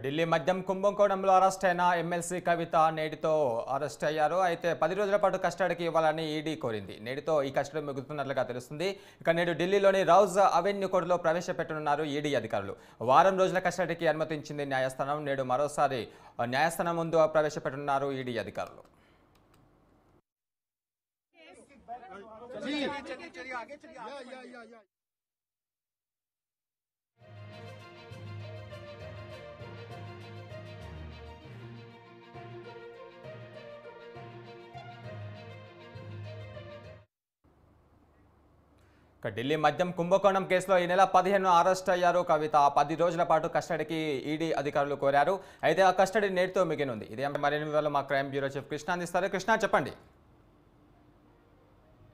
ఢిల్లీ మద్యం కుంభకోణంలో అరెస్ట్ అయిన ఎమ్మెల్సీ కవిత నేటితో అరెస్ట్ అయ్యారు. అయితే 10 రోజుల పాటు కస్టడీకి ఇవ్వాలని ఈడీ కోరింది. నేటితో ఈ కస్టడీ ముగుతున్నట్లుగా తెలుస్తుంది. ఇక నేడు ఢిల్లీలోని రౌజ్ అవెన్యూ కోర్టులో ప్రవేశపెట్టనున్నారు ఈడీ అధికారులు. వారం రోజుల కస్టడీకి అనుమతించింది న్యాయస్థానం. నేడు మరోసారి న్యాయస్థానం ముందు ప్రవేశపెట్టనున్నారు ఈడీ అధికారులు. ఢిల్లీ మద్యం కుంభకోణం కేసులో ఈ నెల 15 అరెస్ట్ అయ్యారు కవిత. 10 రోజుల పాటు కస్టడీకి ఈడీ అధికారులు కోరారు. అయితే ఆ కస్టడీ నేటితో మిగిలింది. ఇదే మరిన్ని వివరాలు మా క్రైమ్ బ్యూరో చీఫ్ కృష్ణ అందిస్తారు. కృష్ణ, చెప్పండి.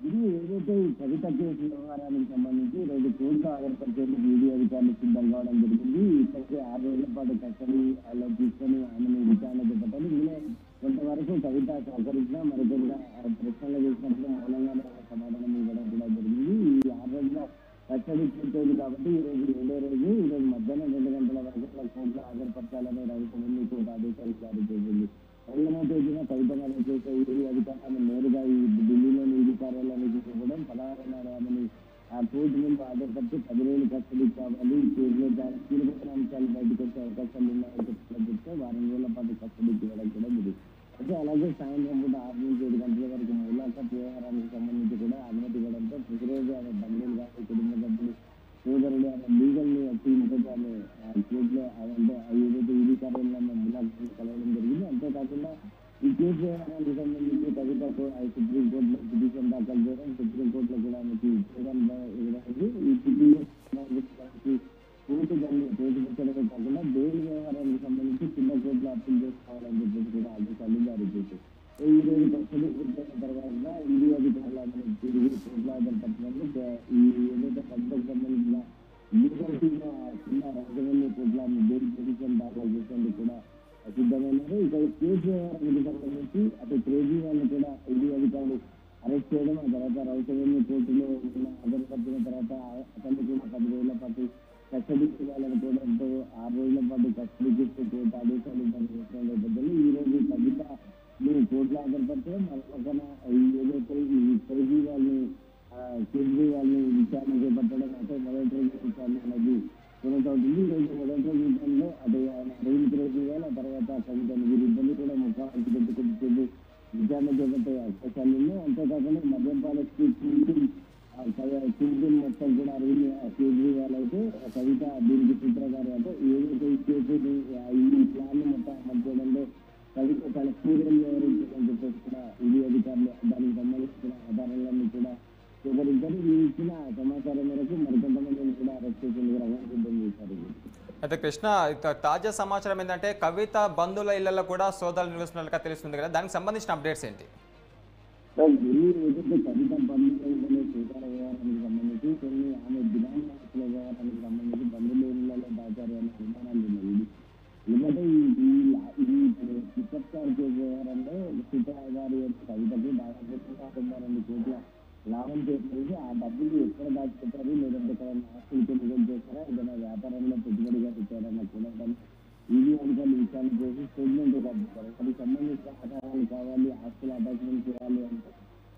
ఇది ఏదైతే ఈ కవిత కేసు వ్యవహారానికి సంబంధించి ఈరోజు కోర్టులో ఆధారపరిచేందుకు ఈడీ అధికారులు సిద్ధం కావడం జరిగింది. ఇప్పటికే 6 రోజుల పాటు కస్టడీలో తీసుకొని ఆమెను విచారణ చేపట్టాలి. ఇందులో కొంతవరకు కవిత సహకరించిన మరికొంత ప్రశ్నలు చేసినప్పుడు మౌనంగానే సమాధానం ఇవ్వడం కూడా జరిగింది. ఈ 6 రోజుల కస్టడీ పూర్తయింది కాబట్టి ఈ రోజు 7వ రోజు ఈ రోజు మధ్యాహ్నం 2 గంటల వరకు కోర్టులో హాజరుపరచాలని రవికుమార్ కోర్టు ఆదేశాలు జారీ చేసింది. 2వ తేదీన కవిత మీద చేసే ఈడీ అధికారులను నేరుగా ఈ ఢిల్లీలోని ఈడీ కార్యాలయానికి ఇవ్వడం 16వ నాడు ఆమెను కోర్టు ముందు హాజరుపరిచి 10 రోజులు కస్టడీ కావాలి. ఈ కేసులో కీలకమైన అంశాలు బయటకు వచ్చే అవకాశాలు ఉన్నాయని చెప్తే వారం రోజుల పాటు కస్టడీకి ఇవ్వడం కూడా ఉంది. అయితే అలాగే సాయంత్రం పూట 6 నుంచి 7 గంటల వరకు ములాఖత్ వ్యవహారానికి సంబంధించి కూడా అనుమతి ఇవ్వడంతో ప్రతిరోజు ఆమె బంధువులు కానీ కుటుంబ సభ్యులు సోదరులు ఆమె లీగల్ టీంతో ఆమె కోర్టులో అంటే ఏదైతే ఈడీ కార్యాలయంలో ములాఖత్ కలవడం జరిగింది. అంతేకాకుండా ఈ కేసు వ్యవహారానికి సంబంధించి కవితకు సుప్రీంకోర్టులో పిటిషన్ దాఖలు చేయడం, సుప్రీంకోర్టులో కూడా ఆమెకి ఈ పిటిషన్ కోర్టు దాన్ని తోచిపెట్టడమే కాకుండా బెయిల్ వ్యవహారానికి సంబంధించి చిన్న కోర్టులో అప్పీల్ చేసుకోవాలని చెప్పేసి కూడా ఆదేశాలు జారీ చేశారు. ఈ రోజు కస్టడీ పూర్తయిన తర్వాత ఈడీ అధికారులు తిరిగి కోర్టులో ఆధారపడినందుకు ఈ ఏదైతే కవితకు సంబంధించిన లీగల్ టీమ్ చిన్న రాజవల్లి కోర్టులో బెయిల్ పిటిషన్ దాఖలు చేసేందుకు కూడా సిద్ధమైనారు. ఇక కేసు వ్యవహారానికి సంబంధించి అటు కేజ్రీవాల్ కూడా ఈడీ అధికారులు అరెస్ట్ చేయడం, ఆ తర్వాత రాజవల్లి కోర్టులో ఆధారపడిన తర్వాత అతన్ని కూడా 10 రోజుల పాటు కస్టడీకి ఇవ్వాలని కోరడంతో 6 రోజుల పాటు కస్టడీకి ఇస్తూ కోర్టు ఆదేశాలు చేసిన నేపథ్యంలో ఈ రోజు కవిత కోర్టులో ఆధారపడతాం. పక్కన ఏదైతే ఈ కేజ్రీవాల్ని విచారణ చేపట్టడం అంటే మొదటి రోజు విచారణ అనేది కొనసాగుతుంది. ఈ రోజు మొదటి రోజు విచారణలో అటు అరవింద్ కేజ్రీవాల్ ఆ తర్వాత కవితను వీరిద్దరిని కూడా ముఖానికి పెట్టుకుంటూ విచారణ చేపట్టే అవకాశాలు ఉన్నాయి. అంతేకాకుండా మద్యం పాలసీ సింగిల్ మొత్తం కూడా అరవింద్ కేజ్రీవాల్ అయితే కవిత దీనికి సూత్రధారి. అంటే ఏదైతే ఈ కేసు ఈ ప్లాన్ మొత్తం అమలు చేయడంలో కవిత తన పూర్వం వివరించాలని చెప్పేసి కూడా ఈడీ అధికారులు దానికి సంబంధించిన ఆధారాలన్నీ కూడా సేకరించారు. ఈ ఇచ్చిన సమాచారం మేరకు మరికొంతమందిని కూడా అరెస్ట్ చేసేందుకు రంగం సిద్ధం చేశారు. అయితే కృష్ణ, తాజా సమాచారం ఏంటంటే కవిత బంధువుల ఇళ్లలో కూడా సోదాలు నిర్వహిస్తున్నట్లుగా తెలుస్తుంది కదా, దానికి సంబంధించిన అప్డేట్స్ ఏంటి? ఏదైతే కవిత బంధువుల సోదాల వ్యవహారానికి సంబంధించి కొన్ని ఆమె దినాంకాల వ్యవహారానికి సంబంధించి బంధువుల ఇళ్లలో దాచారు అనే అనుమానాలు ఉన్నాయి. ఎందుకంటే ఈ చికిత్సార్ కేసు వ్యవహారంలో సీతాగారి కవితకు దాదాపు 92 కోట్ల లాభం చేసేది. ఆ డబ్బులు ఎక్కడ దాచిపెట్టారు, లేదంటే ఎక్కడైనా ఆస్తులు కొనుగోలు చేస్తారా, ఏదైనా వ్యాపారంలో పెట్టుబడిగా పెట్టారన్న కూడా ఈడీ అధికారులు విచారణ చేసి స్టేట్మెంట్ పంపిస్తారు. వాటికి సంబంధించిన ఆధారాలు కావాలి, ఆస్తులు అటాచ్మెంట్ చేయాలి అంటే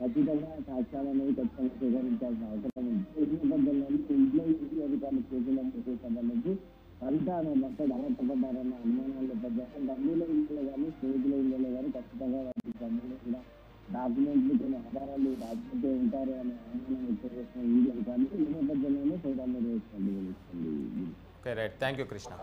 ఖచ్చితంగా సాక్ష్యాలు అనేవి ఖచ్చితంగా సేకరించాల్సిన అవసరం ఉంది. ఈ నేపథ్యంలో ఇంట్లో ఈడీ అధికారులు కేసుల సంబంధించి కవిత అనే భర్త అలర్టపడ్డారన్న అనుమానాలు నేపథ్యంలో బంధువుల ఇళ్లలో కానీ స్నేహితుల ఇళ్లలో కానీ ఖచ్చితంగా వాటికి సంబంధించిన డాక్యుమెంట్లు కొన్ని ఆధారాలు రాజకీయ ఉంటారు అనే అనుమానం వ్యక్తం చేసిన ఈడీ అధికారులు ఈ నేపథ్యంలోనే సోదాలు నిర్వహిస్తుంది. Right, thank you Krishna.